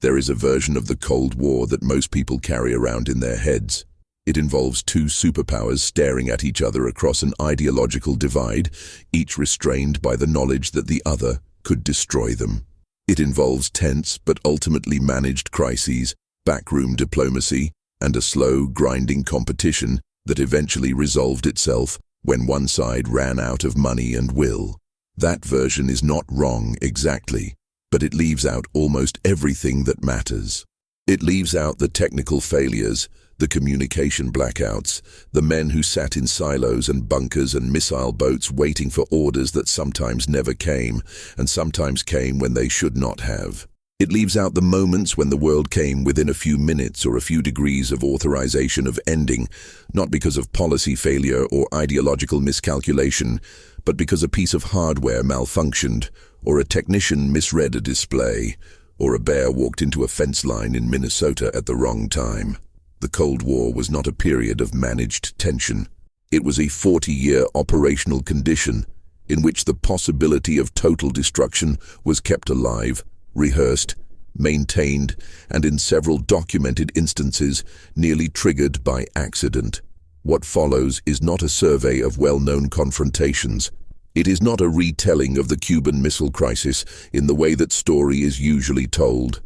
There is a version of the Cold War that most people carry around in their heads. It involves two superpowers staring at each other across an ideological divide, each restrained by the knowledge that the other could destroy them. It involves tense but ultimately managed crises, backroom diplomacy, and a slow, grinding competition that eventually resolved itself when one side ran out of money and will. That version is not wrong exactly, but it leaves out almost everything that matters. It leaves out the technical failures, the communication blackouts, the men who sat in silos and bunkers and missile boats waiting for orders that sometimes never came, and sometimes came when they should not have. It leaves out the moments when the world came within a few minutes or a few degrees of authorization of ending, not because of policy failure or ideological miscalculation, but because a piece of hardware malfunctioned, or a technician misread a display, or a bear walked into a fence line in Minnesota at the wrong time. The Cold War was not a period of managed tension. It was a 40-year operational condition in which the possibility of total destruction was kept alive, rehearsed, maintained, and in several documented instances nearly triggered by accident. What follows is not a survey of well-known confrontations. It is not a retelling of the Cuban Missile Crisis in the way that story is usually told,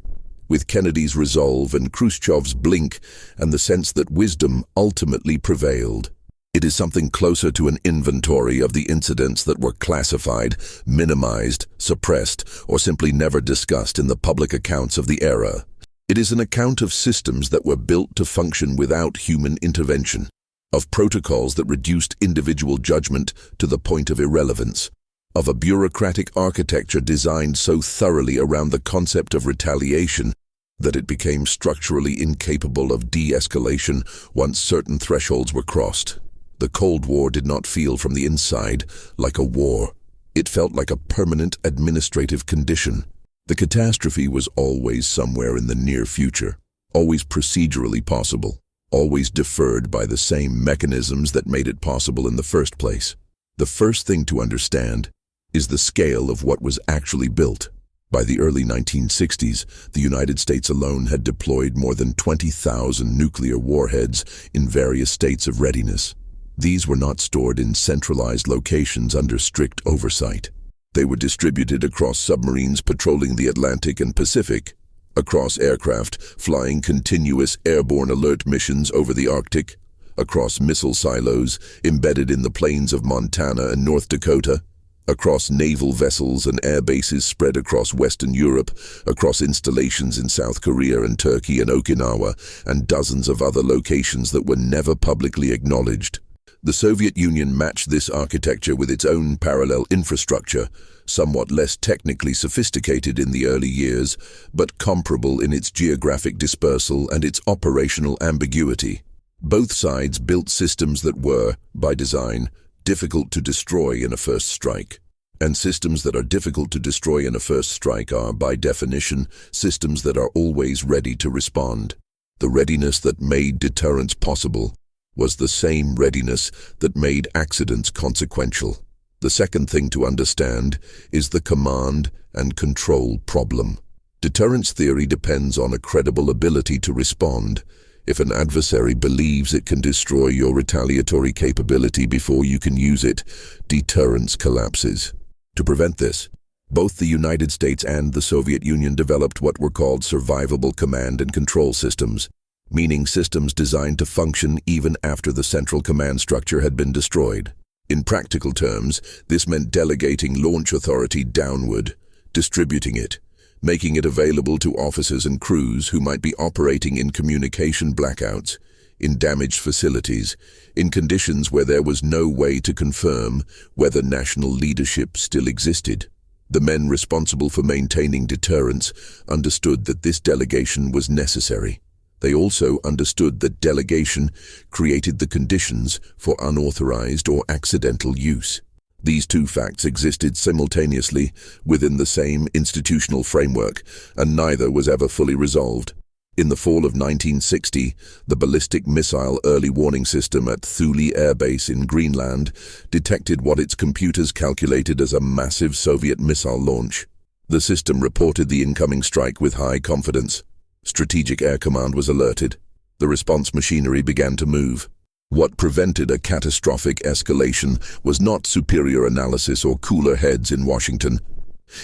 with Kennedy's resolve and Khrushchev's blink and the sense that wisdom ultimately prevailed. It is something closer to an inventory of the incidents that were classified, minimized, suppressed, or simply never discussed in the public accounts of the era. It is an account of systems that were built to function without human intervention, of protocols that reduced individual judgment to the point of irrelevance, of a bureaucratic architecture designed so thoroughly around the concept of retaliation that it became structurally incapable of de-escalation once certain thresholds were crossed. The Cold War did not feel from the inside like a war. It felt like a permanent administrative condition. The catastrophe was always somewhere in the near future, always procedurally possible, always deferred by the same mechanisms that made it possible in the first place. The first thing to understand is the scale of what was actually built. By the early 1960s, the United States alone had deployed more than 20,000 nuclear warheads in various states of readiness. These were not stored in centralized locations under strict oversight. They were distributed across submarines patrolling the Atlantic and Pacific, across aircraft flying continuous airborne alert missions over the Arctic, across missile silos embedded in the plains of Montana and North Dakota, across naval vessels and air bases spread across Western Europe, across installations in South Korea and Turkey and Okinawa, and dozens of other locations that were never publicly acknowledged. The Soviet Union matched this architecture with its own parallel infrastructure, somewhat less technically sophisticated in the early years, but comparable in its geographic dispersal and its operational ambiguity. Both sides built systems that were, by design, difficult to destroy in a first strike. And systems that are difficult to destroy in a first strike are, by definition, systems that are always ready to respond. The readiness that made deterrence possible was the same readiness that made accidents consequential. The second thing to understand is the command and control problem. Deterrence theory depends on a credible ability to respond. If an adversary believes it can destroy your retaliatory capability before you can use it, deterrence collapses. To prevent this, both the United States and the Soviet Union developed what were called survivable command and control systems, meaning systems designed to function even after the central command structure had been destroyed. In practical terms, this meant delegating launch authority downward, distributing it, making it available to officers and crews who might be operating in communication blackouts, in damaged facilities, in conditions where there was no way to confirm whether national leadership still existed. The men responsible for maintaining deterrence understood that this delegation was necessary. They also understood that delegation created the conditions for unauthorized or accidental use. These two facts existed simultaneously within the same institutional framework, and neither was ever fully resolved. In the fall of 1960, the ballistic missile early warning system at Thule Air Base in Greenland detected what its computers calculated as a massive Soviet missile launch. The system reported the incoming strike with high confidence. Strategic Air Command was alerted. The response machinery began to move. What prevented a catastrophic escalation was not superior analysis or cooler heads in Washington.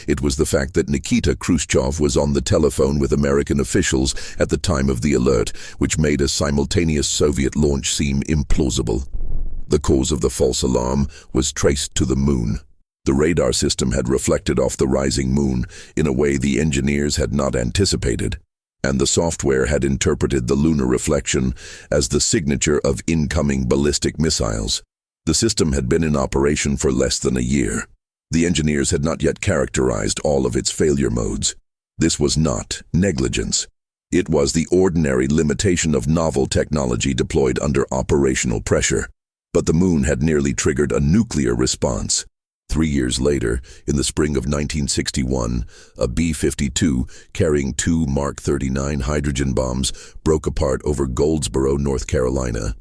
It was the fact that Nikita Khrushchev was on the telephone with American officials at the time of the alert, which made a simultaneous Soviet launch seem implausible. The cause of the false alarm was traced to the moon. The radar system had reflected off the rising moon in a way the engineers had not anticipated, and the software had interpreted the lunar reflection as the signature of incoming ballistic missiles. The system had been in operation for less than a year. The engineers had not yet characterized all of its failure modes. This was not negligence. It was the ordinary limitation of novel technology deployed under operational pressure. But the moon had nearly triggered a nuclear response. 3 years later, in the spring of 1961, a B-52 carrying 2 Mark 39 hydrogen bombs broke apart over Goldsboro, North Carolina.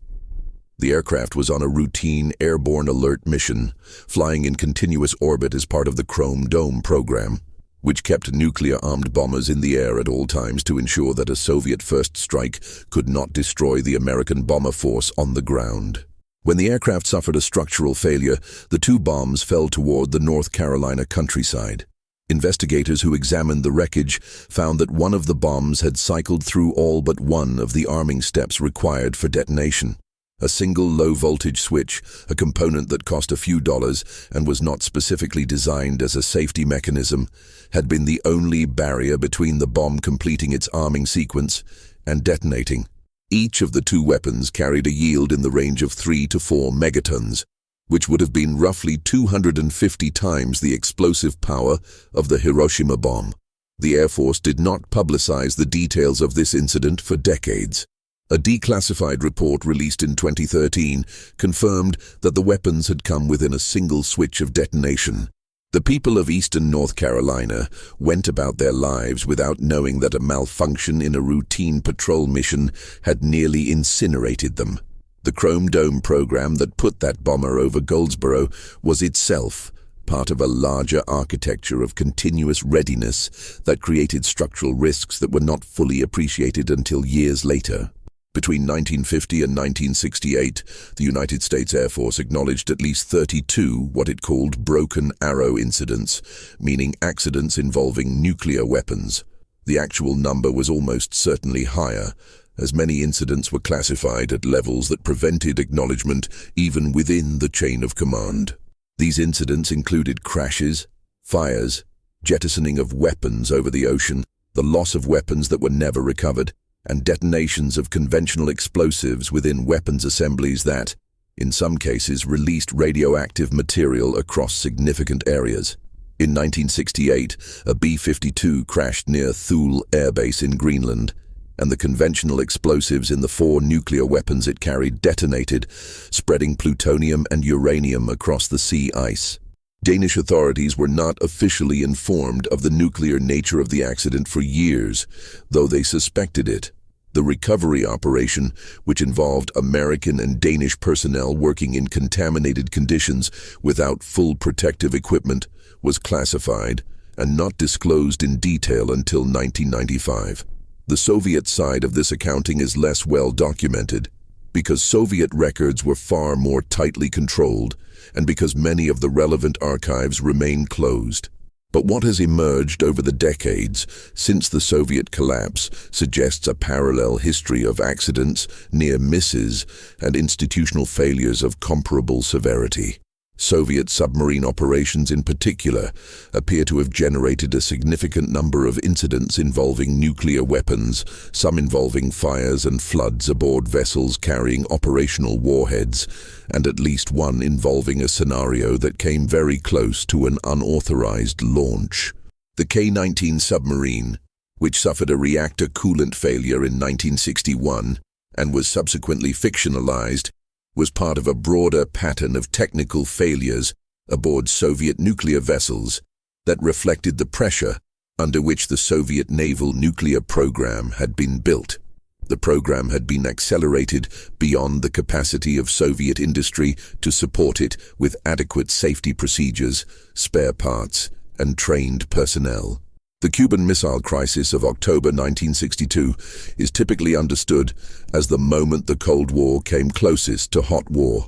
The aircraft was on a routine airborne alert mission, flying in continuous orbit as part of the Chrome Dome program, which kept nuclear-armed bombers in the air at all times to ensure that a Soviet first strike could not destroy the American bomber force on the ground. When the aircraft suffered a structural failure, the 2 bombs fell toward the North Carolina countryside. Investigators who examined the wreckage found that one of the bombs had cycled through all but one of the arming steps required for detonation. A single low-voltage switch, a component that cost a few dollars and was not specifically designed as a safety mechanism, had been the only barrier between the bomb completing its arming sequence and detonating. Each of the 2 weapons carried a yield in the range of 3 to 4 megatons, which would have been roughly 250 times the explosive power of the Hiroshima bomb. The Air Force did not publicize the details of this incident for decades. A declassified report released in 2013 confirmed that the weapons had come within a single switch of detonation. The people of eastern North Carolina went about their lives without knowing that a malfunction in a routine patrol mission had nearly incinerated them. The Chrome Dome program that put that bomber over Goldsboro was itself part of a larger architecture of continuous readiness that created structural risks that were not fully appreciated until years later. Between 1950 and 1968, the United States Air Force acknowledged at least 32 what it called broken arrow incidents, meaning accidents involving nuclear weapons. The actual number was almost certainly higher, as many incidents were classified at levels that prevented acknowledgement even within the chain of command. These incidents included crashes, fires, jettisoning of weapons over the ocean, the loss of weapons that were never recovered, and detonations of conventional explosives within weapons assemblies that, in some cases, released radioactive material across significant areas. In 1968, a B-52 crashed near Thule Air Base in Greenland, and the conventional explosives in the 4 nuclear weapons it carried detonated, spreading plutonium and uranium across the sea ice. Danish authorities were not officially informed of the nuclear nature of the accident for years, though they suspected it. The recovery operation, which involved American and Danish personnel working in contaminated conditions without full protective equipment, was classified and not disclosed in detail until 1995. The Soviet side of this accounting is less well documented, because Soviet records were far more tightly controlled, and because many of the relevant archives remain closed. But what has emerged over the decades since the Soviet collapse suggests a parallel history of accidents, near misses, and institutional failures of comparable severity. Soviet submarine operations in particular appear to have generated a significant number of incidents involving nuclear weapons, some involving fires and floods aboard vessels carrying operational warheads, and at least one involving a scenario that came very close to an unauthorized launch. The K-19 submarine, which suffered a reactor coolant failure in 1961 and was subsequently fictionalized, was part of a broader pattern of technical failures aboard Soviet nuclear vessels that reflected the pressure under which the Soviet naval nuclear program had been built. The program had been accelerated beyond the capacity of Soviet industry to support it with adequate safety procedures, spare parts, and trained personnel. The Cuban Missile Crisis of October 1962 is typically understood as the moment the Cold War came closest to hot war.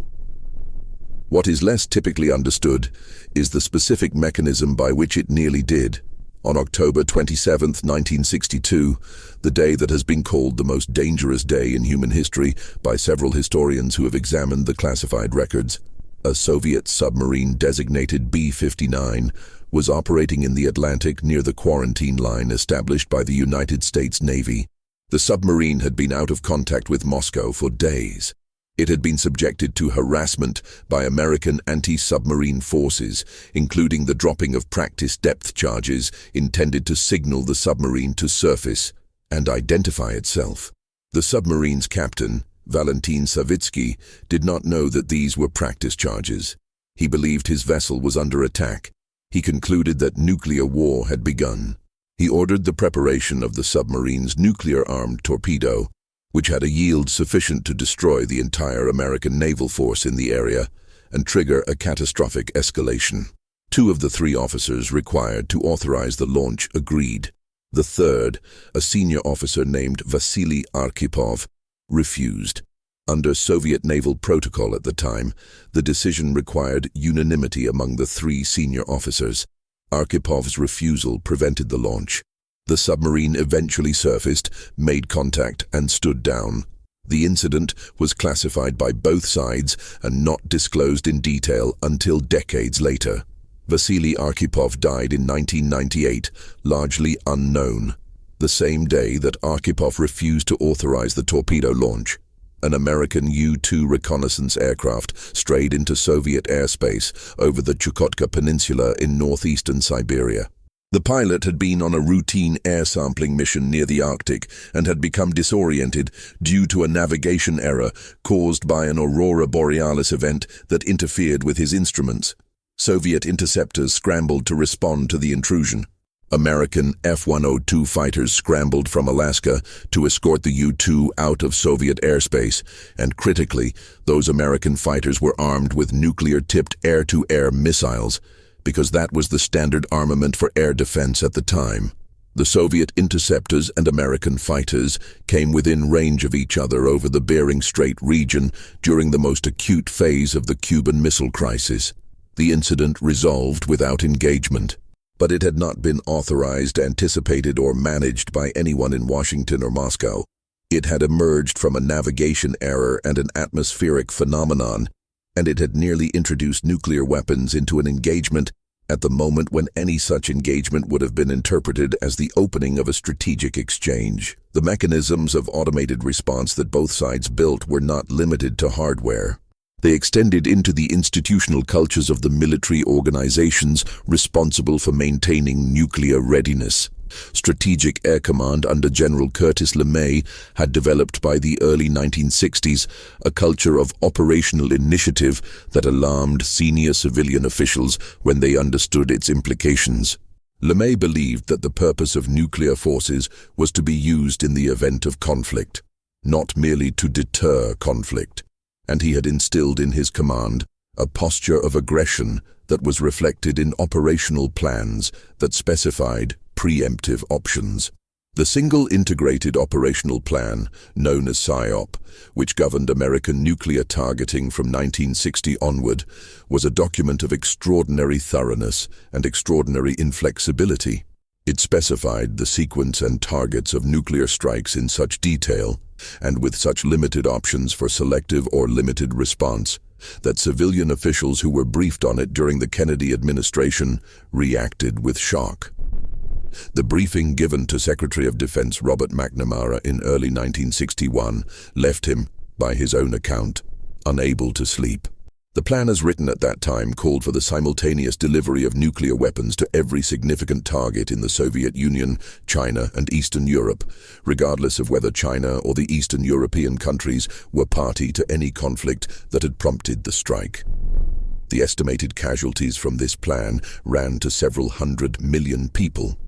What is less typically understood is the specific mechanism by which it nearly did. On October 27, 1962, the day that has been called the most dangerous day in human history by several historians who have examined the classified records, a Soviet submarine designated B-59 was operating in the Atlantic near the quarantine line established by the United States Navy. The submarine had been out of contact with Moscow for days. It had been subjected to harassment by American anti-submarine forces, including the dropping of practice depth charges intended to signal the submarine to surface and identify itself. The submarine's captain, Valentin Savitsky, did not know that these were practice charges. He believed his vessel was under attack. He concluded that nuclear war had begun. He ordered the preparation of the submarine's nuclear-armed torpedo, which had a yield sufficient to destroy the entire American naval force in the area and trigger a catastrophic escalation. 2 of the 3 officers required to authorize the launch agreed. The third, a senior officer named Vasily Arkhipov, refused. Under Soviet naval protocol at the time, the decision required unanimity among the 3 senior officers. Arkhipov's refusal prevented the launch. The submarine eventually surfaced, made contact, and stood down. The incident was classified by both sides and not disclosed in detail until decades later. Vasily Arkhipov died in 1998, largely unknown. The same day that Arkhipov refused to authorize the torpedo launch, an American U-2 reconnaissance aircraft strayed into Soviet airspace over the Chukotka Peninsula in northeastern Siberia. The pilot had been on a routine air sampling mission near the Arctic and had become disoriented due to a navigation error caused by an aurora borealis event that interfered with his instruments. Soviet interceptors scrambled to respond to the intrusion. American F-102 fighters scrambled from Alaska to escort the U-2 out of Soviet airspace, and critically, those American fighters were armed with nuclear-tipped air-to-air missiles, because that was the standard armament for air defense at the time. The Soviet interceptors and American fighters came within range of each other over the Bering Strait region during the most acute phase of the Cuban Missile Crisis. The incident resolved without engagement, but it had not been authorized, anticipated, or managed by anyone in Washington or Moscow. It had emerged from a navigation error and an atmospheric phenomenon, and it had nearly introduced nuclear weapons into an engagement at the moment when any such engagement would have been interpreted as the opening of a strategic exchange. The mechanisms of automated response that both sides built were not limited to hardware. They extended into the institutional cultures of the military organizations responsible for maintaining nuclear readiness. Strategic Air Command under General Curtis LeMay had developed by the early 1960s a culture of operational initiative that alarmed senior civilian officials when they understood its implications. LeMay believed that the purpose of nuclear forces was to be used in the event of conflict, not merely to deter conflict, and he had instilled in his command a posture of aggression that was reflected in operational plans that specified preemptive options. The Single Integrated Operational Plan, known as PSYOP, which governed American nuclear targeting from 1960 onward, was a document of extraordinary thoroughness and extraordinary inflexibility. It specified the sequence and targets of nuclear strikes in such detail, and with such limited options for selective or limited response, that civilian officials who were briefed on it during the Kennedy administration reacted with shock. The briefing given to Secretary of Defense Robert McNamara in early 1961 left him, by his own account, unable to sleep. The plan as written at that time called for the simultaneous delivery of nuclear weapons to every significant target in the Soviet Union, China, and Eastern Europe, regardless of whether China or the Eastern European countries were party to any conflict that had prompted the strike. The estimated casualties from this plan ran to several 100 million people.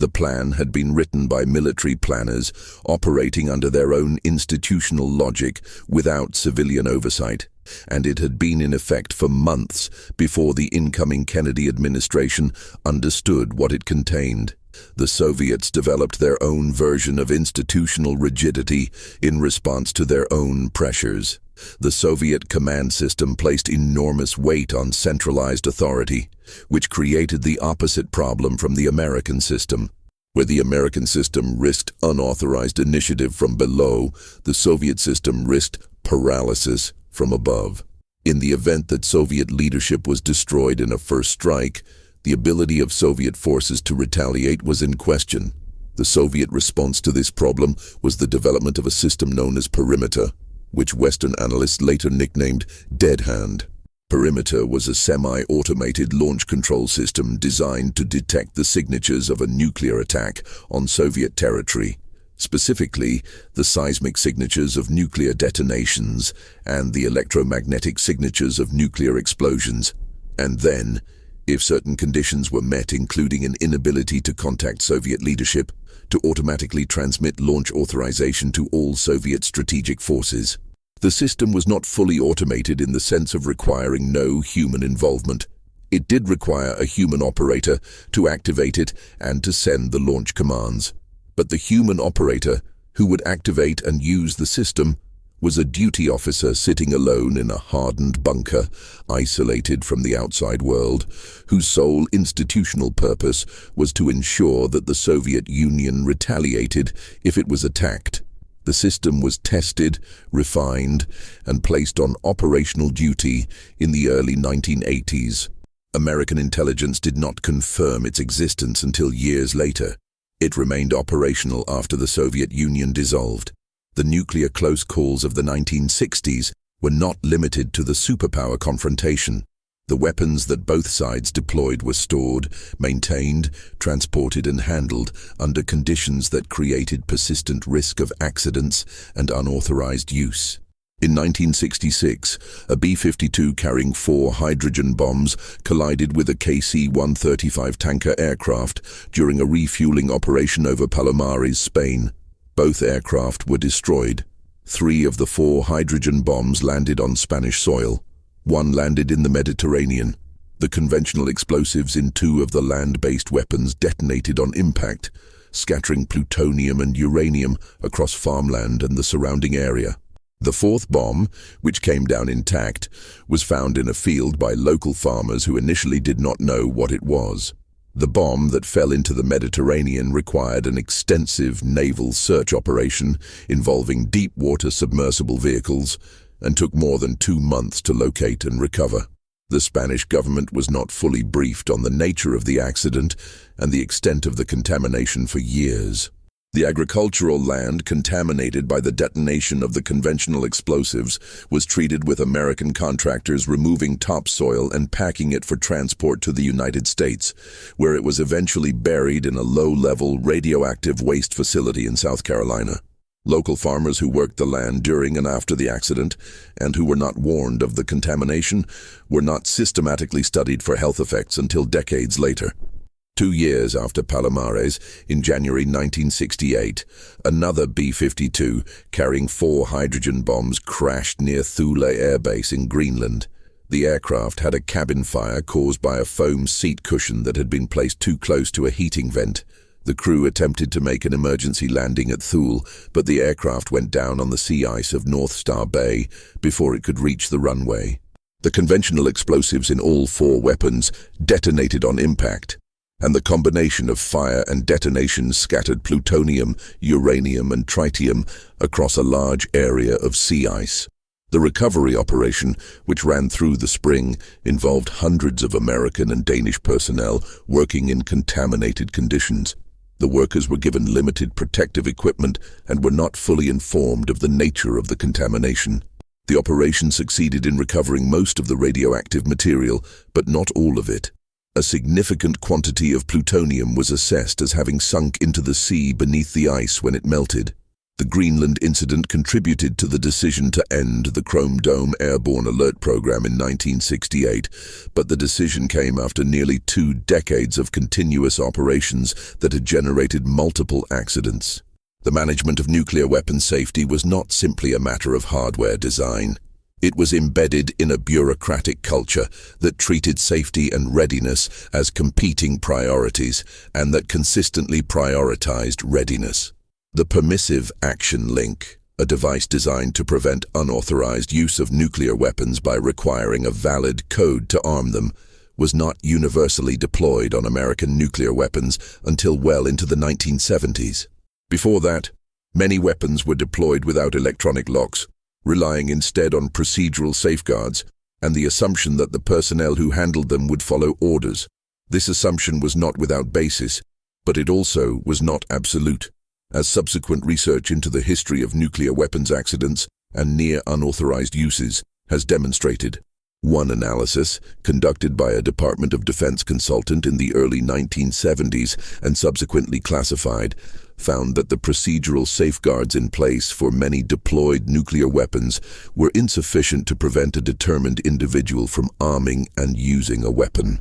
The plan had been written by military planners operating under their own institutional logic without civilian oversight, and it had been in effect for months before the incoming Kennedy administration understood what it contained. The Soviets developed their own version of institutional rigidity in response to their own pressures. The Soviet command system placed enormous weight on centralized authority, which created the opposite problem from the American system. Where the American system risked unauthorized initiative from below, the Soviet system risked paralysis from above. In the event that Soviet leadership was destroyed in a first strike, the ability of Soviet forces to retaliate was in question. The Soviet response to this problem was the development of a system known as perimeter, which Western analysts later nicknamed Dead Hand. Perimeter was a semi-automated launch control system designed to detect the signatures of a nuclear attack on Soviet territory, specifically the seismic signatures of nuclear detonations and the electromagnetic signatures of nuclear explosions, and then, if certain conditions were met, including an inability to contact Soviet leadership, to automatically transmit launch authorization to all Soviet strategic forces. The system was not fully automated in the sense of requiring no human involvement. It did require a human operator to activate it and to send the launch commands. But the human operator who would activate and use the system was a duty officer sitting alone in a hardened bunker, isolated from the outside world, whose sole institutional purpose was to ensure that the Soviet Union retaliated if it was attacked. The system was tested, refined, and placed on operational duty in the early 1980s. American intelligence did not confirm its existence until years later. It remained operational after the Soviet Union dissolved. The nuclear close calls of the 1960s were not limited to the superpower confrontation. The weapons that both sides deployed were stored, maintained, transported and handled under conditions that created persistent risk of accidents and unauthorized use. In 1966, a B-52 carrying 4 hydrogen bombs collided with a KC-135 tanker aircraft during a refueling operation over Palomares, Spain. Both aircraft were destroyed. 3 of the 4 hydrogen bombs landed on Spanish soil. 1 landed in the Mediterranean. The conventional explosives in 2 of the land-based weapons detonated on impact, scattering plutonium and uranium across farmland and the surrounding area. The 4th bomb, which came down intact, was found in a field by local farmers who initially did not know what it was. The bomb that fell into the Mediterranean required an extensive naval search operation involving deep-water submersible vehicles and took more than 2 months to locate and recover. The Spanish government was not fully briefed on the nature of the accident and the extent of the contamination for years. The agricultural land contaminated by the detonation of the conventional explosives was treated with American contractors removing topsoil and packing it for transport to the United States, where it was eventually buried in a low-level radioactive waste facility in South Carolina. Local farmers who worked the land during and after the accident, and who were not warned of the contamination, were not systematically studied for health effects until decades later. 2 years after Palomares, in January 1968, another B-52 carrying 4 hydrogen bombs crashed near Thule Air Base in Greenland. The aircraft had a cabin fire caused by a foam seat cushion that had been placed too close to a heating vent. The crew attempted to make an emergency landing at Thule, but the aircraft went down on the sea ice of North Star Bay before it could reach the runway. The conventional explosives in all 4 weapons detonated on impact, and the combination of fire and detonation scattered plutonium, uranium and tritium across a large area of sea ice. The recovery operation, which ran through the spring, involved hundreds of American and Danish personnel working in contaminated conditions. The workers were given limited protective equipment and were not fully informed of the nature of the contamination. The operation succeeded in recovering most of the radioactive material, but not all of it. A significant quantity of plutonium was assessed as having sunk into the sea beneath the ice when it melted. The Greenland incident contributed to the decision to end the Chrome Dome airborne alert program in 1968, but the decision came after nearly 2 decades of continuous operations that had generated multiple accidents. The management of nuclear weapons safety was not simply a matter of hardware design. It was embedded in a bureaucratic culture that treated safety and readiness as competing priorities and that consistently prioritized readiness. The permissive action link, a device designed to prevent unauthorized use of nuclear weapons by requiring a valid code to arm them, was not universally deployed on American nuclear weapons until well into the 1970s. Before that, many weapons were deployed without electronic locks, relying instead on procedural safeguards and the assumption that the personnel who handled them would follow orders. This assumption was not without basis, but it also was not absolute, as subsequent research into the history of nuclear weapons accidents and near unauthorized uses has demonstrated. One analysis, conducted by a Department of Defense consultant in the early 1970s and subsequently classified, found that the procedural safeguards in place for many deployed nuclear weapons were insufficient to prevent a determined individual from arming and using a weapon.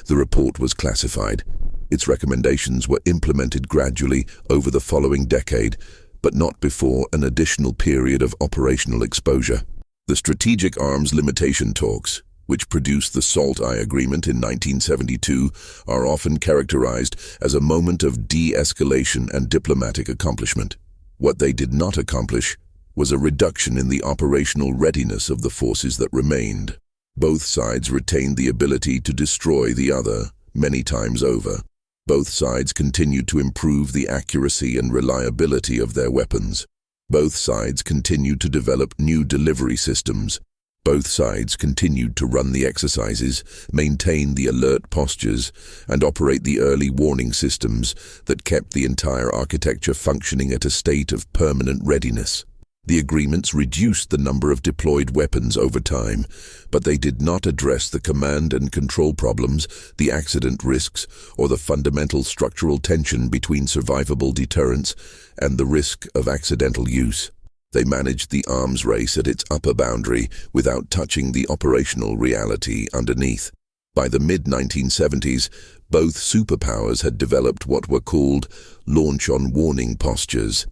The report was classified. Its recommendations were implemented gradually over the following decade, but not before an additional period of operational exposure. The Strategic Arms Limitation Talks, which produced the SALT-I Agreement in 1972, are often characterized as a moment of de-escalation and diplomatic accomplishment. What they did not accomplish was a reduction in the operational readiness of the forces that remained. Both sides retained the ability to destroy the other many times over. Both sides continued to improve the accuracy and reliability of their weapons. Both sides continued to develop new delivery systems. Both sides continued to run the exercises, maintain the alert postures, and operate the early warning systems that kept the entire architecture functioning at a state of permanent readiness. The agreements reduced the number of deployed weapons over time, but they did not address the command and control problems, the accident risks, or the fundamental structural tension between survivable deterrence and the risk of accidental use. They managed the arms race at its upper boundary without touching the operational reality underneath. By the mid-1970s, both superpowers had developed what were called launch-on-warning postures.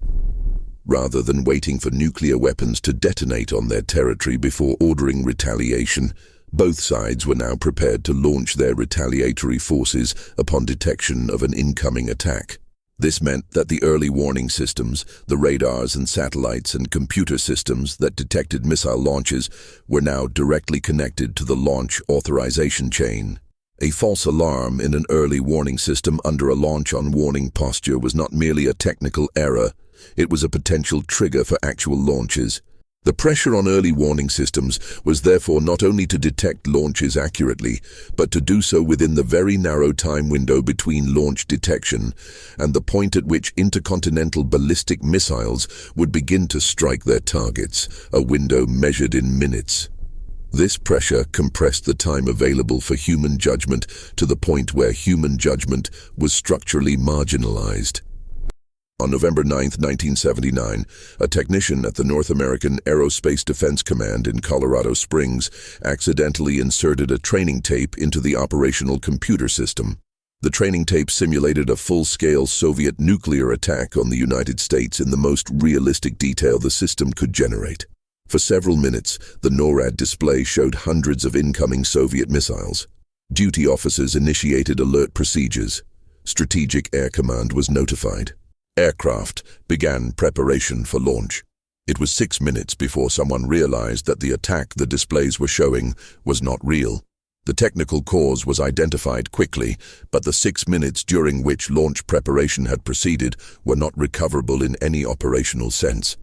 Rather than waiting for nuclear weapons to detonate on their territory before ordering retaliation, both sides were now prepared to launch their retaliatory forces upon detection of an incoming attack. This meant that the early warning systems, the radars and satellites and computer systems that detected missile launches, were now directly connected to the launch authorization chain. A false alarm in an early warning system under a launch-on-warning posture was not merely a technical error, it was a potential trigger for actual launches. The pressure on early warning systems was therefore not only to detect launches accurately, but to do so within the very narrow time window between launch detection and the point at which intercontinental ballistic missiles would begin to strike their targets, a window measured in minutes. This pressure compressed the time available for human judgment to the point where human judgment was structurally marginalized. On November 9, 1979, a technician at the North American Aerospace Defense Command in Colorado Springs accidentally inserted a training tape into the operational computer system. The training tape simulated a full-scale Soviet nuclear attack on the United States in the most realistic detail the system could generate. For several minutes, the NORAD display showed hundreds of incoming Soviet missiles. Duty officers initiated alert procedures. Strategic Air Command was notified. Aircraft began preparation for launch. It was 6 minutes before someone realized that the attack the displays were showing was not real. The technical cause was identified quickly, but the 6 minutes during which launch preparation had proceeded were not recoverable in any operational sense.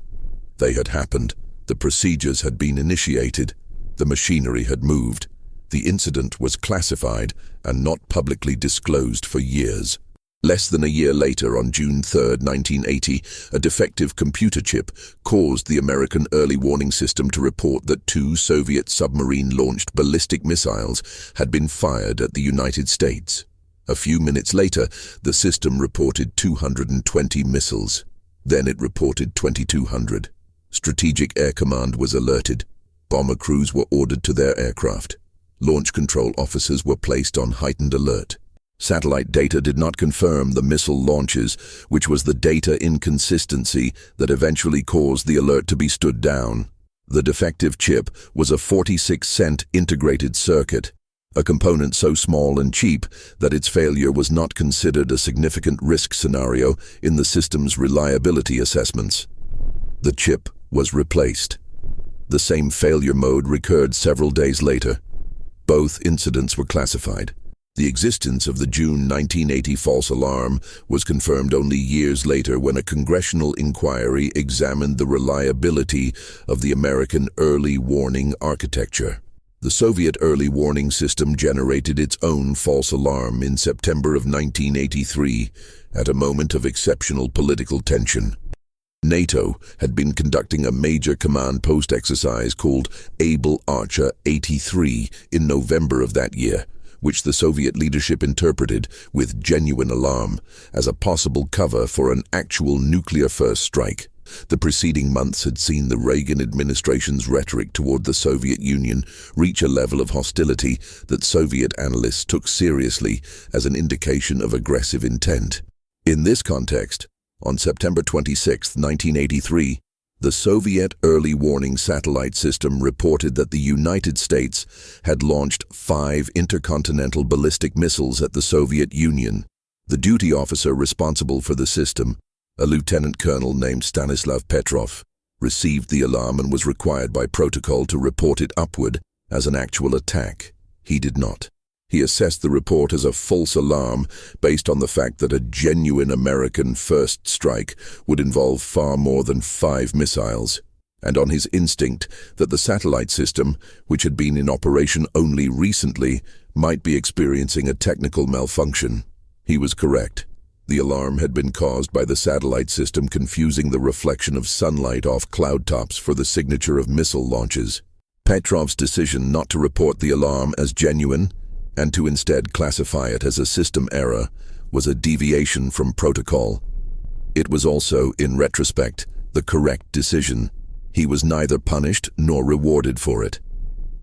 They had happened. The procedures had been initiated. The machinery had moved. The incident was classified and not publicly disclosed for years. Less than a year later, on June 3, 1980, a defective computer chip caused the American early warning system to report that 2 Soviet submarine-launched ballistic missiles had been fired at the United States. A few minutes later, the system reported 220 missiles. Then it reported 2200. Strategic Air Command was alerted. Bomber crews were ordered to their aircraft. Launch control officers were placed on heightened alert. Satellite data did not confirm the missile launches, which was the data inconsistency that eventually caused the alert to be stood down. The defective chip was a 46-cent integrated circuit, a component so small and cheap that its failure was not considered a significant risk scenario in the system's reliability assessments. The chip was replaced. The same failure mode recurred several days later. Both incidents were classified. The existence of the June 1980 false alarm was confirmed only years later when a congressional inquiry examined the reliability of the American early warning architecture. The Soviet early warning system generated its own false alarm in September of 1983 at a moment of exceptional political tension. NATO had been conducting a major command post exercise called Able Archer 83 in November of that year, which the Soviet leadership interpreted with genuine alarm as a possible cover for an actual nuclear first strike. The preceding months had seen the Reagan administration's rhetoric toward the Soviet Union reach a level of hostility that Soviet analysts took seriously as an indication of aggressive intent. In this context, on September 26, 1983, the Soviet early warning satellite system reported that the United States had launched 5 intercontinental ballistic missiles at the Soviet Union. The duty officer responsible for the system, a lieutenant colonel named Stanislav Petrov, received the alarm and was required by protocol to report it upward as an actual attack. He did not. He assessed the report as a false alarm based on the fact that a genuine American first strike would involve far more than 5 missiles, and on his instinct that the satellite system, which had been in operation only recently, might be experiencing a technical malfunction. He was correct. The alarm had been caused by the satellite system confusing the reflection of sunlight off cloud tops for the signature of missile launches. Petrov's decision not to report the alarm as genuine and to instead classify it as a system error was a deviation from protocol. It was also, in retrospect, the correct decision. He was neither punished nor rewarded for it.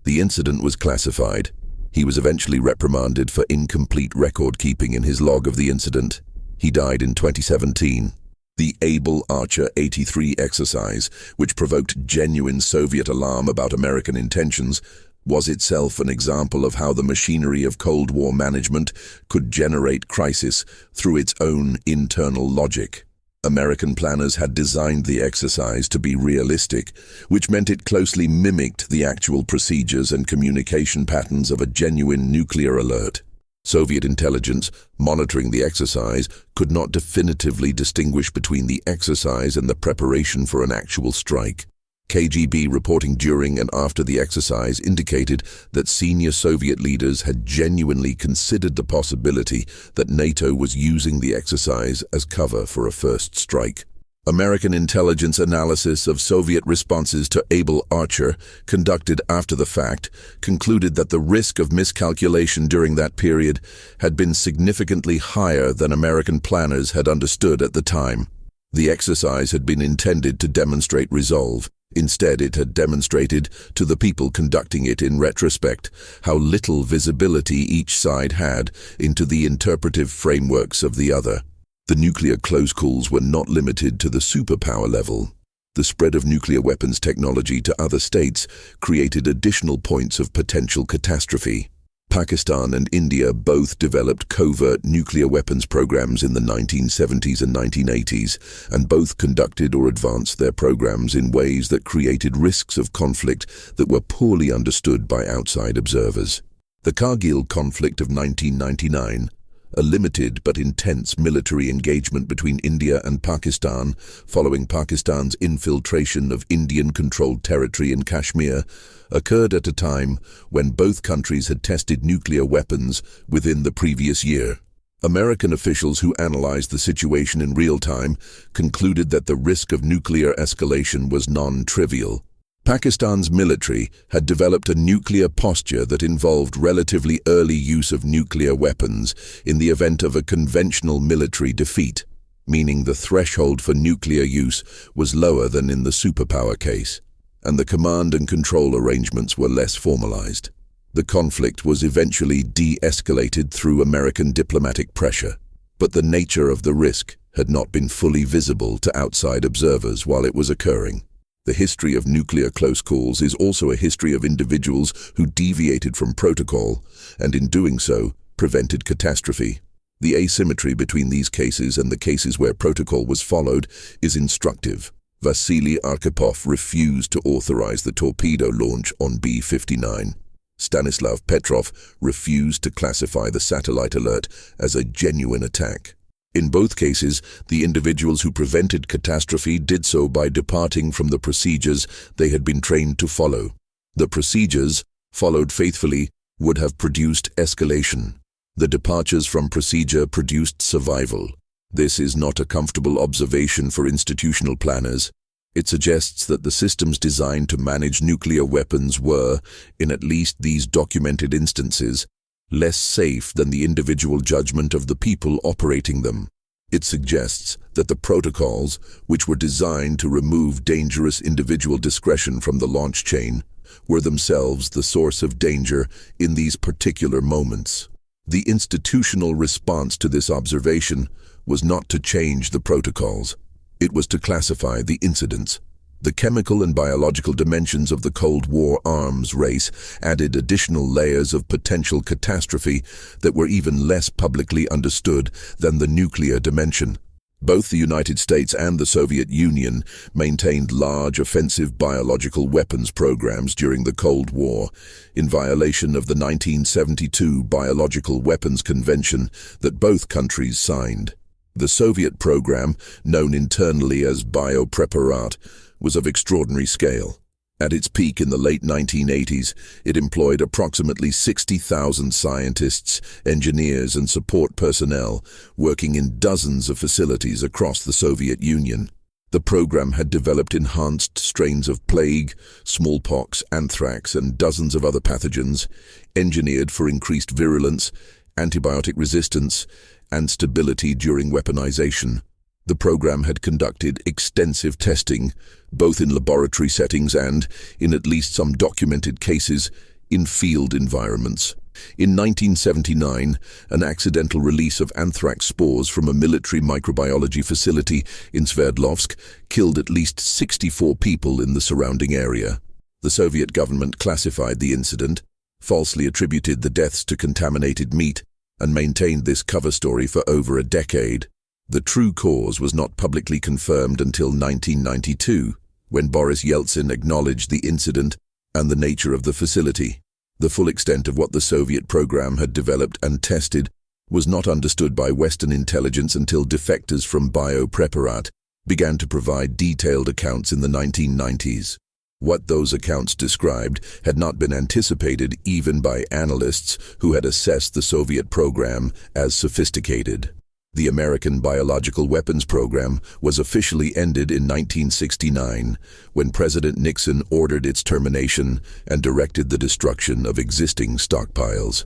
The incident was classified. He was eventually reprimanded for incomplete record-keeping in his log of the incident. He died in 2017. The Able Archer 83 exercise, which provoked genuine Soviet alarm about American intentions, was itself an example of how the machinery of Cold War management could generate crisis through its own internal logic. American planners had designed the exercise to be realistic, which meant it closely mimicked the actual procedures and communication patterns of a genuine nuclear alert. Soviet intelligence, monitoring the exercise, could not definitively distinguish between the exercise and the preparation for an actual strike. KGB reporting during and after the exercise indicated that senior Soviet leaders had genuinely considered the possibility that NATO was using the exercise as cover for a first strike. American intelligence analysis of Soviet responses to Able Archer, conducted after the fact, concluded that the risk of miscalculation during that period had been significantly higher than American planners had understood at the time. The exercise had been intended to demonstrate resolve. Instead, it had demonstrated to the people conducting it in retrospect how little visibility each side had into the interpretive frameworks of the other. The nuclear close calls were not limited to the superpower level. The spread of nuclear weapons technology to other states created additional points of potential catastrophe. Pakistan and India both developed covert nuclear weapons programs in the 1970s and 1980s, and both conducted or advanced their programs in ways that created risks of conflict that were poorly understood by outside observers. The Kargil conflict of 1999, a limited but intense military engagement between India and Pakistan following Pakistan's infiltration of Indian-controlled territory in Kashmir, occurred at a time when both countries had tested nuclear weapons within the previous year. American officials who analyzed the situation in real time concluded that the risk of nuclear escalation was non-trivial. Pakistan's military had developed a nuclear posture that involved relatively early use of nuclear weapons in the event of a conventional military defeat. meaning the threshold for nuclear use was lower than in the superpower case, and the command and control arrangements were less formalized. The conflict was eventually de-escalated through American diplomatic pressure, but the nature of the risk had not been fully visible to outside observers while it was occurring. The history of nuclear close calls is also a history of individuals who deviated from protocol and in doing so prevented catastrophe. The asymmetry between these cases and the cases where protocol was followed is instructive. Vasily Arkhipov refused to authorize the torpedo launch on B-59. Stanislav Petrov refused to classify the satellite alert as a genuine attack. In both cases, the individuals who prevented catastrophe did so by departing from the procedures they had been trained to follow. The procedures, followed faithfully, would have produced escalation. The departures from procedure produced survival. This is not a comfortable observation for institutional planners. It suggests that the systems designed to manage nuclear weapons were, in at least these documented instances, less safe than the individual judgment of the people operating them. It suggests that the protocols, which were designed to remove dangerous individual discretion from the launch chain, were themselves the source of danger in these particular moments. The institutional response to this observation was not to change the protocols. It was to classify the incidents. The chemical and biological dimensions of the Cold War arms race added additional layers of potential catastrophe that were even less publicly understood than the nuclear dimension. Both the United States and the Soviet Union maintained large offensive biological weapons programs during the Cold War, in violation of the 1972 Biological Weapons Convention that both countries signed. The Soviet program, known internally as biopreparat, was of extraordinary scale. At its peak in the late 1980s, it employed approximately 60,000 scientists, engineers, and support personnel working in dozens of facilities across the Soviet Union. The program had developed enhanced strains of plague, smallpox, anthrax, and dozens of other pathogens, engineered for increased virulence, antibiotic resistance, and stability during weaponization. The program had conducted extensive testing, both in laboratory settings and, in at least some documented cases, in field environments. In 1979, an accidental release of anthrax spores from a military microbiology facility in Sverdlovsk killed at least 64 people in the surrounding area. The Soviet government classified the incident, falsely attributed the deaths to contaminated meat, and maintained this cover story for over a decade. The true cause was not publicly confirmed until 1992, when Boris Yeltsin acknowledged the incident and the nature of the facility. The full extent of what the Soviet program had developed and tested was not understood by Western intelligence until defectors from biopreparat began to provide detailed accounts in the 1990s. What those accounts described had not been anticipated even by analysts who had assessed the Soviet program as sophisticated. The American biological weapons program was officially ended in 1969, when President Nixon ordered its termination and directed the destruction of existing stockpiles.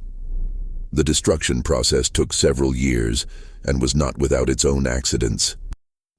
The destruction process took several years and was not without its own accidents.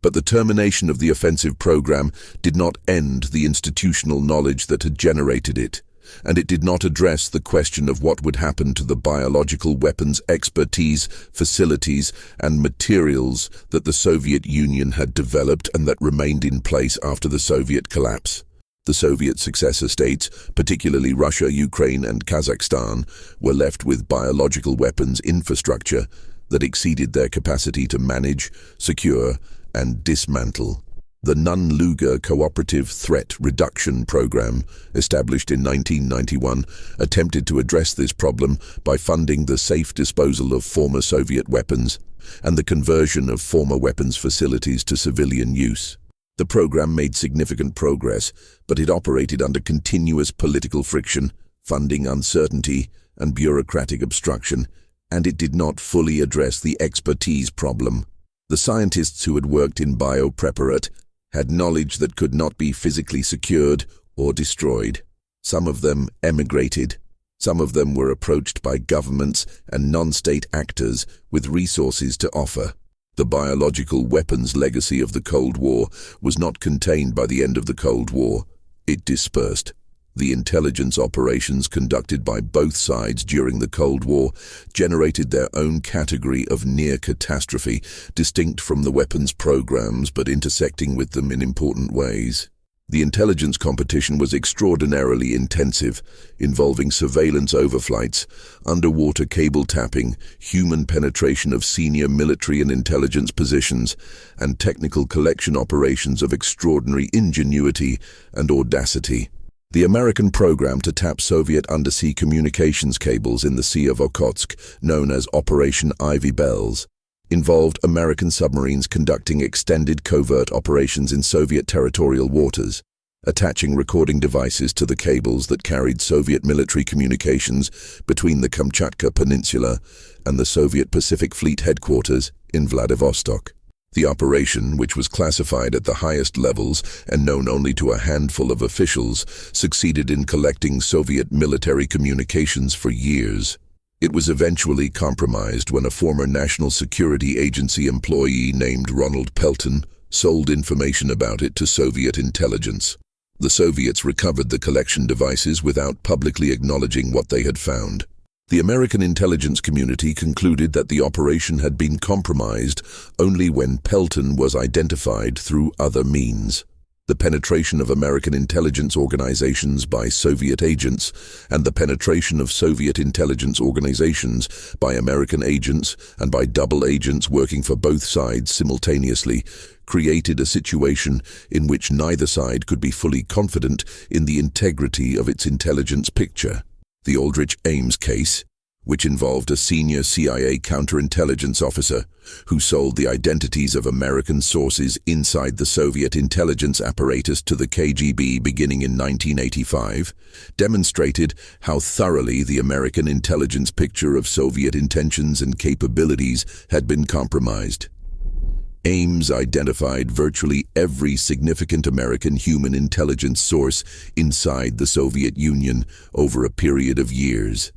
But the termination of the offensive program did not end the institutional knowledge that had generated it, and it did not address the question of what would happen to the biological weapons expertise, facilities, and materials that the Soviet Union had developed and that remained in place after the Soviet collapse. The Soviet successor states, particularly Russia, Ukraine, and Kazakhstan, were left with biological weapons infrastructure that exceeded their capacity to manage, secure, and dismantle. The Nunn-Lugar Cooperative Threat Reduction Program, established in 1991, attempted to address this problem by funding the safe disposal of former Soviet weapons and the conversion of former weapons facilities to civilian use. The program made significant progress, but it operated under continuous political friction, funding uncertainty, and bureaucratic obstruction, and it did not fully address the expertise problem. The scientists who had worked in biopreparat had knowledge that could not be physically secured or destroyed. Some of them emigrated. Some of them were approached by governments and non-state actors with resources to offer. The biological weapons legacy of the Cold War was not contained by the end of the Cold War. It dispersed. The intelligence operations conducted by both sides during the Cold War generated their own category of near catastrophe, distinct from the weapons programs but intersecting with them in important ways. The intelligence competition was extraordinarily intensive, involving surveillance overflights, underwater cable tapping, human penetration of senior military and intelligence positions, and technical collection operations of extraordinary ingenuity and audacity. The American program to tap Soviet undersea communications cables in the Sea of Okhotsk, known as Operation Ivy Bells, involved American submarines conducting extended covert operations in Soviet territorial waters, attaching recording devices to the cables that carried Soviet military communications between the Kamchatka Peninsula and the Soviet Pacific Fleet headquarters in Vladivostok. The operation, which was classified at the highest levels and known only to a handful of officials, succeeded in collecting Soviet military communications for years. It was eventually compromised when a former National Security Agency employee named Ronald Pelton sold information about it to Soviet intelligence. The Soviets recovered the collection devices without publicly acknowledging what they had found. The American intelligence community concluded that the operation had been compromised only when Pelton was identified through other means. The penetration of American intelligence organizations by Soviet agents and the penetration of Soviet intelligence organizations by American agents and by double agents working for both sides simultaneously created a situation in which neither side could be fully confident in the integrity of its intelligence picture. The Aldrich Ames case, which involved a senior CIA counterintelligence officer who sold the identities of American sources inside the Soviet intelligence apparatus to the KGB beginning in 1985, demonstrated how thoroughly the American intelligence picture of Soviet intentions and capabilities had been compromised. Ames identified virtually every significant American human intelligence source inside the Soviet Union over a period of years.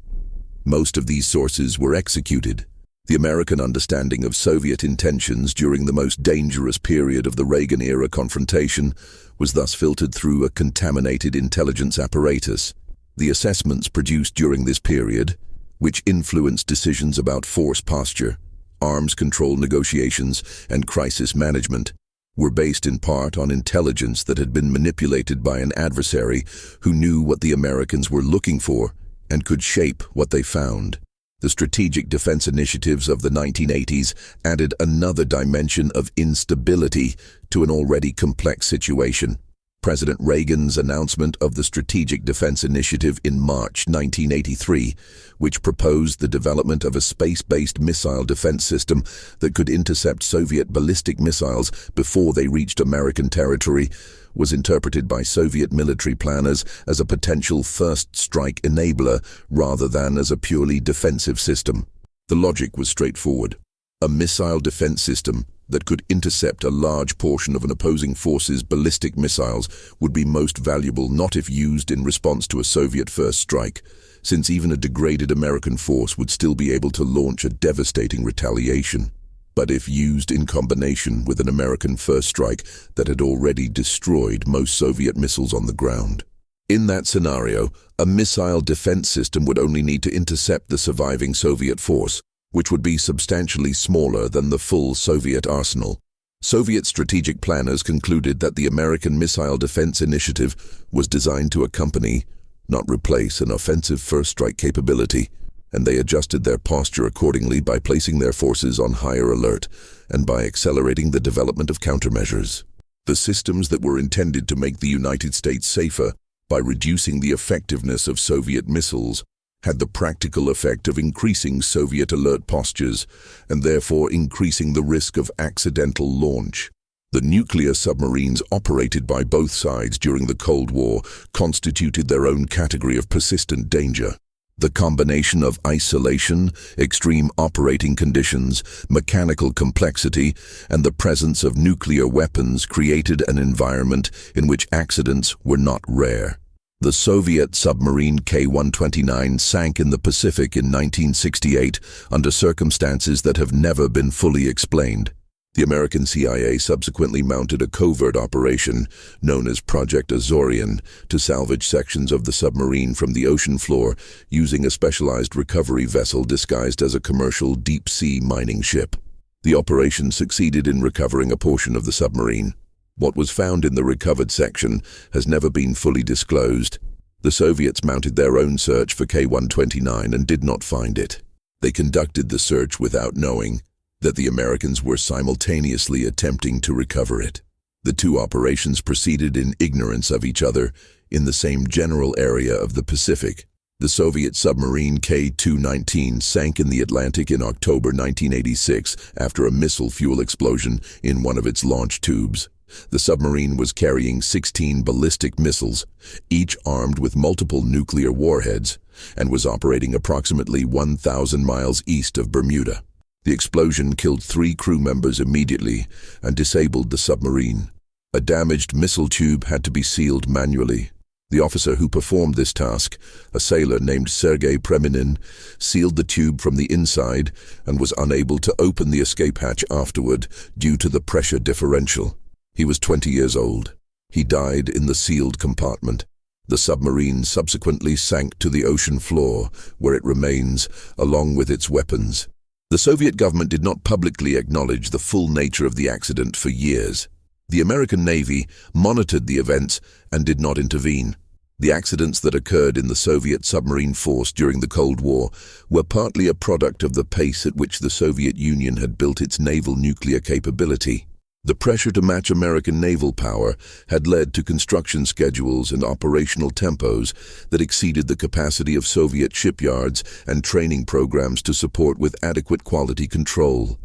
Most of these sources were executed. The American understanding of Soviet intentions during the most dangerous period of the Reagan-era confrontation was thus filtered through a contaminated intelligence apparatus. The assessments produced during this period, which influenced decisions about force posture, arms control negotiations, and crisis management, were based in part on intelligence that had been manipulated by an adversary who knew what the Americans were looking for and could shape what they found. The strategic defense initiatives of the 1980s added another dimension of instability to an already complex situation. President Reagan's announcement of the Strategic Defense Initiative in March 1983, which proposed the development of a space-based missile defense system that could intercept Soviet ballistic missiles before they reached American territory, was interpreted by Soviet military planners as a potential first strike enabler rather than as a purely defensive system. The logic was straightforward. A missile defense system that could intercept a large portion of an opposing force's ballistic missiles would be most valuable not if used in response to a Soviet first strike, since even a degraded American force would still be able to launch a devastating retaliation, but if used in combination with an American first strike that had already destroyed most Soviet missiles on the ground. In that scenario, a missile defense system would only need to intercept the surviving Soviet force, which would be substantially smaller than the full Soviet arsenal. Soviet strategic planners concluded that the American Missile Defense Initiative was designed to accompany, not replace, an offensive first strike capability, and they adjusted their posture accordingly by placing their forces on higher alert and by accelerating the development of countermeasures. The systems that were intended to make the United States safer by reducing the effectiveness of Soviet missiles had the practical effect of increasing Soviet alert postures and therefore increasing the risk of accidental launch. The nuclear submarines operated by both sides during the Cold War constituted their own category of persistent danger. The combination of isolation, extreme operating conditions, mechanical complexity, and the presence of nuclear weapons created an environment in which accidents were not rare. The Soviet submarine K-129 sank in the Pacific in 1968 under circumstances that have never been fully explained. The American CIA subsequently mounted a covert operation known as Project Azorian to salvage sections of the submarine from the ocean floor using a specialized recovery vessel disguised as a commercial deep-sea mining ship. The operation succeeded in recovering a portion of the submarine. What was found in the recovered section has never been fully disclosed. The Soviets mounted their own search for K-129 and did not find it. They conducted the search without knowing that the Americans were simultaneously attempting to recover it. The two operations proceeded in ignorance of each other in the same general area of the Pacific. The Soviet submarine K-219 sank in the Atlantic in October 1986 after a missile fuel explosion in one of its launch tubes. The submarine was carrying 16 ballistic missiles, each armed with multiple nuclear warheads, and was operating approximately 1,000 miles east of Bermuda. The explosion killed 3 crew members immediately and disabled the submarine. A damaged missile tube had to be sealed manually. The officer who performed this task, a sailor named Sergei Preminin, sealed the tube from the inside and was unable to open the escape hatch afterward due to the pressure differential. He was 20 years old. He died in the sealed compartment. The submarine subsequently sank to the ocean floor, where it remains, along with its weapons. The Soviet government did not publicly acknowledge the full nature of the accident for years. The American Navy monitored the events and did not intervene. The accidents that occurred in the Soviet submarine force during the Cold War were partly a product of the pace at which the Soviet Union had built its naval nuclear capability. The pressure to match American naval power had led to construction schedules and operational tempos that exceeded the capacity of Soviet shipyards and training programs to support with adequate quality control.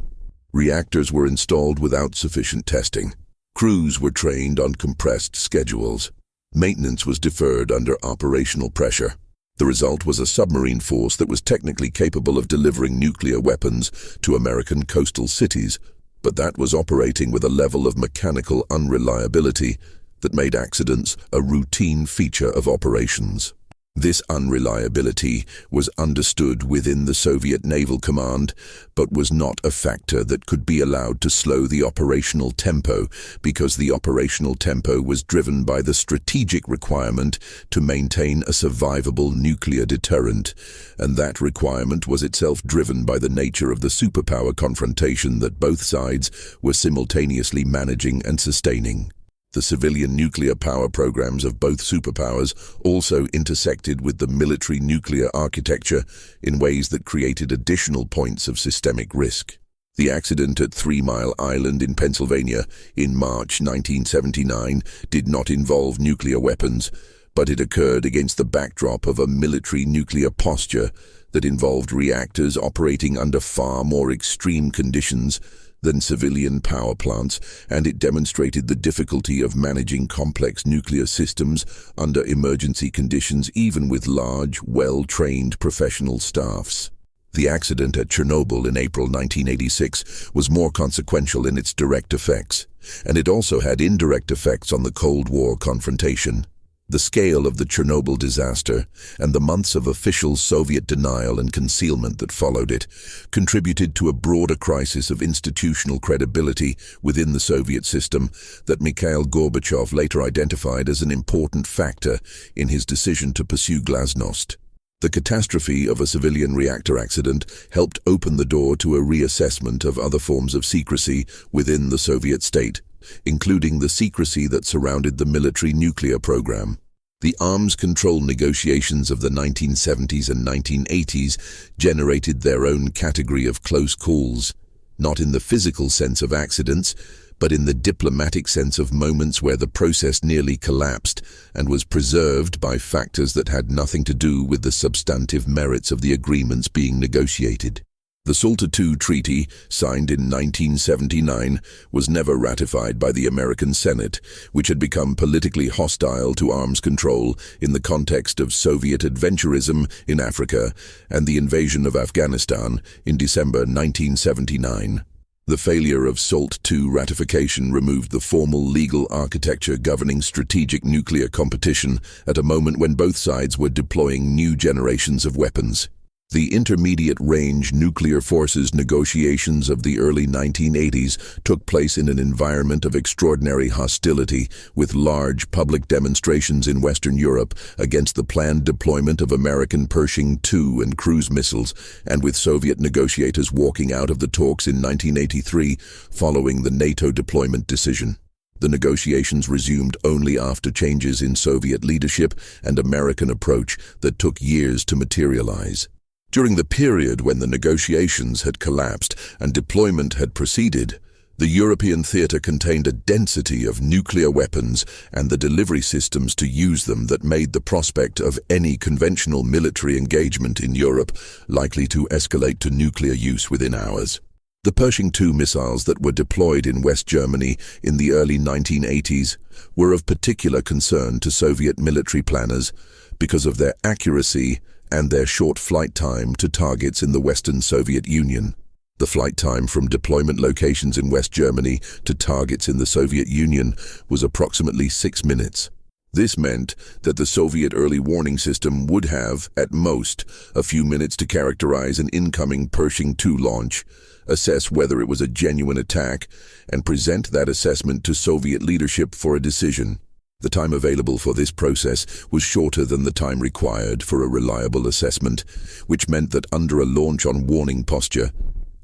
Reactors were installed without sufficient testing. Crews were trained on compressed schedules. Maintenance was deferred under operational pressure. The result was a submarine force that was technically capable of delivering nuclear weapons to American coastal cities, but that was operating with a level of mechanical unreliability that made accidents a routine feature of operations. This unreliability was understood within the Soviet Naval Command, but was not a factor that could be allowed to slow the operational tempo, because the operational tempo was driven by the strategic requirement to maintain a survivable nuclear deterrent, and that requirement was itself driven by the nature of the superpower confrontation that both sides were simultaneously managing and sustaining. The civilian nuclear power programs of both superpowers also intersected with the military nuclear architecture in ways that created additional points of systemic risk. The accident at 3 Mile Island in Pennsylvania in March 1979 did not involve nuclear weapons, but it occurred against the backdrop of a military nuclear posture that involved reactors operating under far more extreme conditions than civilian power plants, and it demonstrated the difficulty of managing complex nuclear systems under emergency conditions even with large, well-trained professional staffs. The accident at Chernobyl in April 1986 was more consequential in its direct effects, and it also had indirect effects on the Cold War confrontation. The scale of the Chernobyl disaster and the months of official Soviet denial and concealment that followed it contributed to a broader crisis of institutional credibility within the Soviet system that Mikhail Gorbachev later identified as an important factor in his decision to pursue glasnost. The catastrophe of a civilian reactor accident helped open the door to a reassessment of other forms of secrecy within the Soviet state, including the secrecy that surrounded the military nuclear program. The arms control negotiations of the 1970s and 1980s generated their own category of close calls, not in the physical sense of accidents, but in the diplomatic sense of moments where the process nearly collapsed and was preserved by factors that had nothing to do with the substantive merits of the agreements being negotiated. The SALT II Treaty, signed in 1979, was never ratified by the American Senate, which had become politically hostile to arms control in the context of Soviet adventurism in Africa and the invasion of Afghanistan in December 1979. The failure of SALT II ratification removed the formal legal architecture governing strategic nuclear competition at a moment when both sides were deploying new generations of weapons. The intermediate-range nuclear forces negotiations of the early 1980s took place in an environment of extraordinary hostility, with large public demonstrations in Western Europe against the planned deployment of American Pershing II and cruise missiles, and with Soviet negotiators walking out of the talks in 1983 following the NATO deployment decision. The negotiations resumed only after changes in Soviet leadership and American approach that took years to materialize. During the period when the negotiations had collapsed and deployment had proceeded, the European theater contained a density of nuclear weapons and the delivery systems to use them that made the prospect of any conventional military engagement in Europe likely to escalate to nuclear use within hours. The Pershing II missiles that were deployed in West Germany in the early 1980s were of particular concern to Soviet military planners because of their accuracy and their short flight time to targets in the Western Soviet Union. The flight time from deployment locations in West Germany to targets in the Soviet Union was approximately 6 minutes. This meant that the Soviet early warning system would have, at most, a few minutes to characterize an incoming Pershing II launch, assess whether it was a genuine attack, and present that assessment to Soviet leadership for a decision. The time available for this process was shorter than the time required for a reliable assessment, which meant that under a launch on warning posture,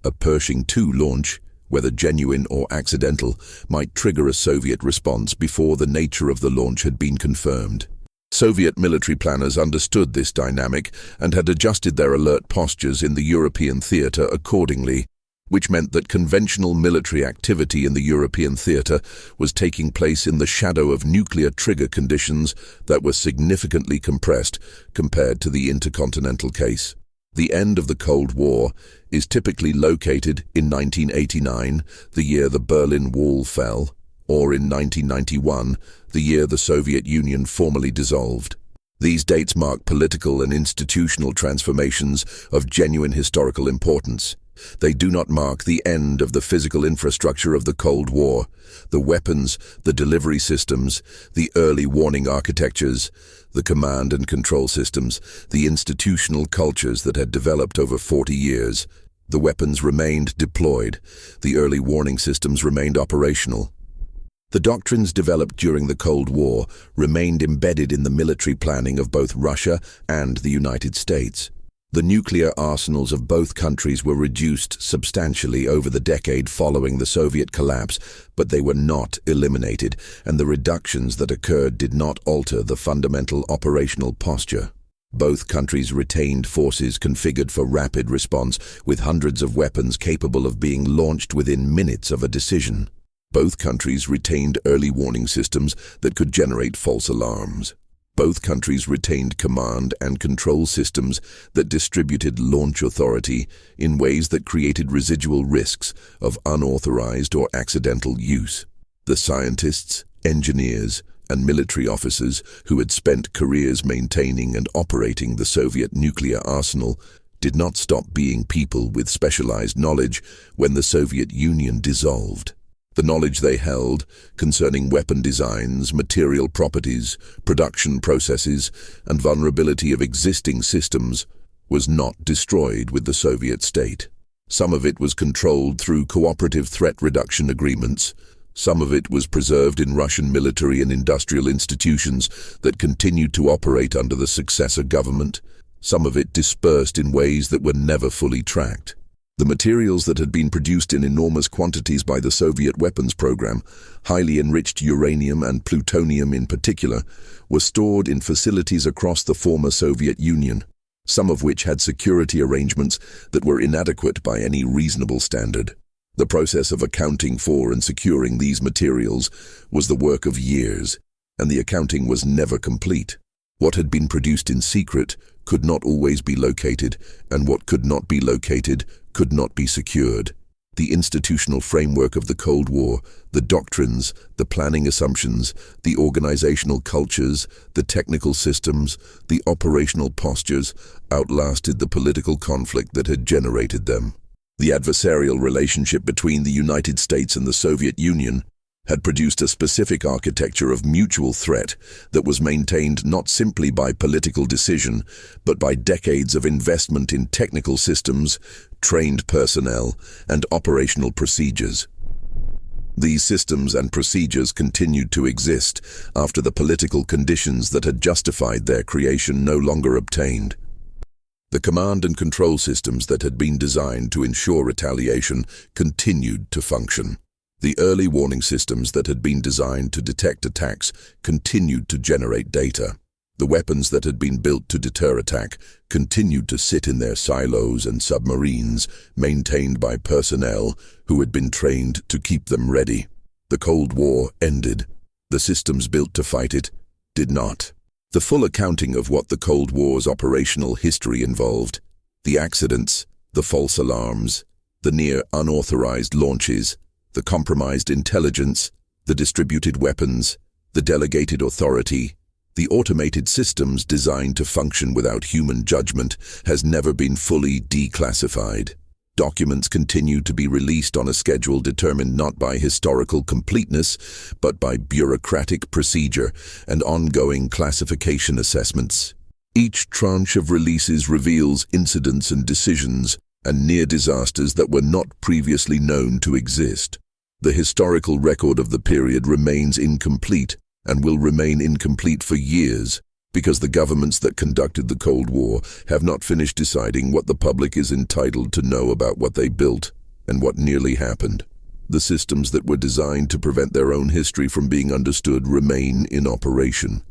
a Pershing II launch, whether genuine or accidental, might trigger a Soviet response before the nature of the launch had been confirmed. Soviet military planners understood this dynamic and had adjusted their alert postures in the European theater accordingly, which meant that conventional military activity in the European theater was taking place in the shadow of nuclear trigger conditions that were significantly compressed compared to the intercontinental case. The end of the Cold War is typically located in 1989, the year the Berlin Wall fell, or in 1991, the year the Soviet Union formally dissolved. These dates mark political and institutional transformations of genuine historical importance. They do not mark the end of the physical infrastructure of the Cold War, the weapons, the delivery systems, the early warning architectures, the command and control systems, the institutional cultures that had developed over 40 years. The weapons remained deployed. The early warning systems remained operational. The doctrines developed during the Cold War remained embedded in the military planning of both Russia and the United States. The nuclear arsenals of both countries were reduced substantially over the decade following the Soviet collapse, but they were not eliminated, and the reductions that occurred did not alter the fundamental operational posture. Both countries retained forces configured for rapid response, with hundreds of weapons capable of being launched within minutes of a decision. Both countries retained early warning systems that could generate false alarms. Both countries retained command and control systems that distributed launch authority in ways that created residual risks of unauthorized or accidental use. The scientists, engineers, and military officers who had spent careers maintaining and operating the Soviet nuclear arsenal did not stop being people with specialized knowledge when the Soviet Union dissolved. The knowledge they held concerning weapon designs, material properties, production processes, and vulnerability of existing systems was not destroyed with the Soviet state. Some of it was controlled through cooperative threat reduction agreements. Some of it was preserved in Russian military and industrial institutions that continued to operate under the successor government. Some of it dispersed in ways that were never fully tracked. The materials that had been produced in enormous quantities by the Soviet weapons program, highly enriched uranium and plutonium in particular, were stored in facilities across the former Soviet Union, some of which had security arrangements that were inadequate by any reasonable standard. The process of accounting for and securing these materials was the work of years, and the accounting was never complete. What had been produced in secret could not always be located, and what could not be located could not be secured. The institutional framework of the Cold War, the doctrines, the planning assumptions, the organizational cultures, the technical systems, the operational postures outlasted the political conflict that had generated them. The adversarial relationship between the United States and the Soviet Union had produced a specific architecture of mutual threat that was maintained not simply by political decision, but by decades of investment in technical systems, trained personnel, and operational procedures. These systems and procedures continued to exist after the political conditions that had justified their creation no longer obtained. The command and control systems that had been designed to ensure retaliation continued to function. The early warning systems that had been designed to detect attacks continued to generate data. The weapons that had been built to deter attack continued to sit in their silos and submarines, maintained by personnel who had been trained to keep them ready. The Cold War ended. The systems built to fight it did not. The full accounting of what the Cold War's operational history involved, the accidents, the false alarms, the near unauthorized launches, the compromised intelligence, the distributed weapons, the delegated authority, the automated systems designed to function without human judgment, has never been fully declassified. Documents continue to be released on a schedule determined not by historical completeness, but by bureaucratic procedure and ongoing classification assessments. Each tranche of releases reveals incidents and decisions and near disasters that were not previously known to exist. The historical record of the period remains incomplete and will remain incomplete for years because the governments that conducted the Cold War have not finished deciding what the public is entitled to know about what they built and what nearly happened. The systems that were designed to prevent their own history from being understood remain in operation.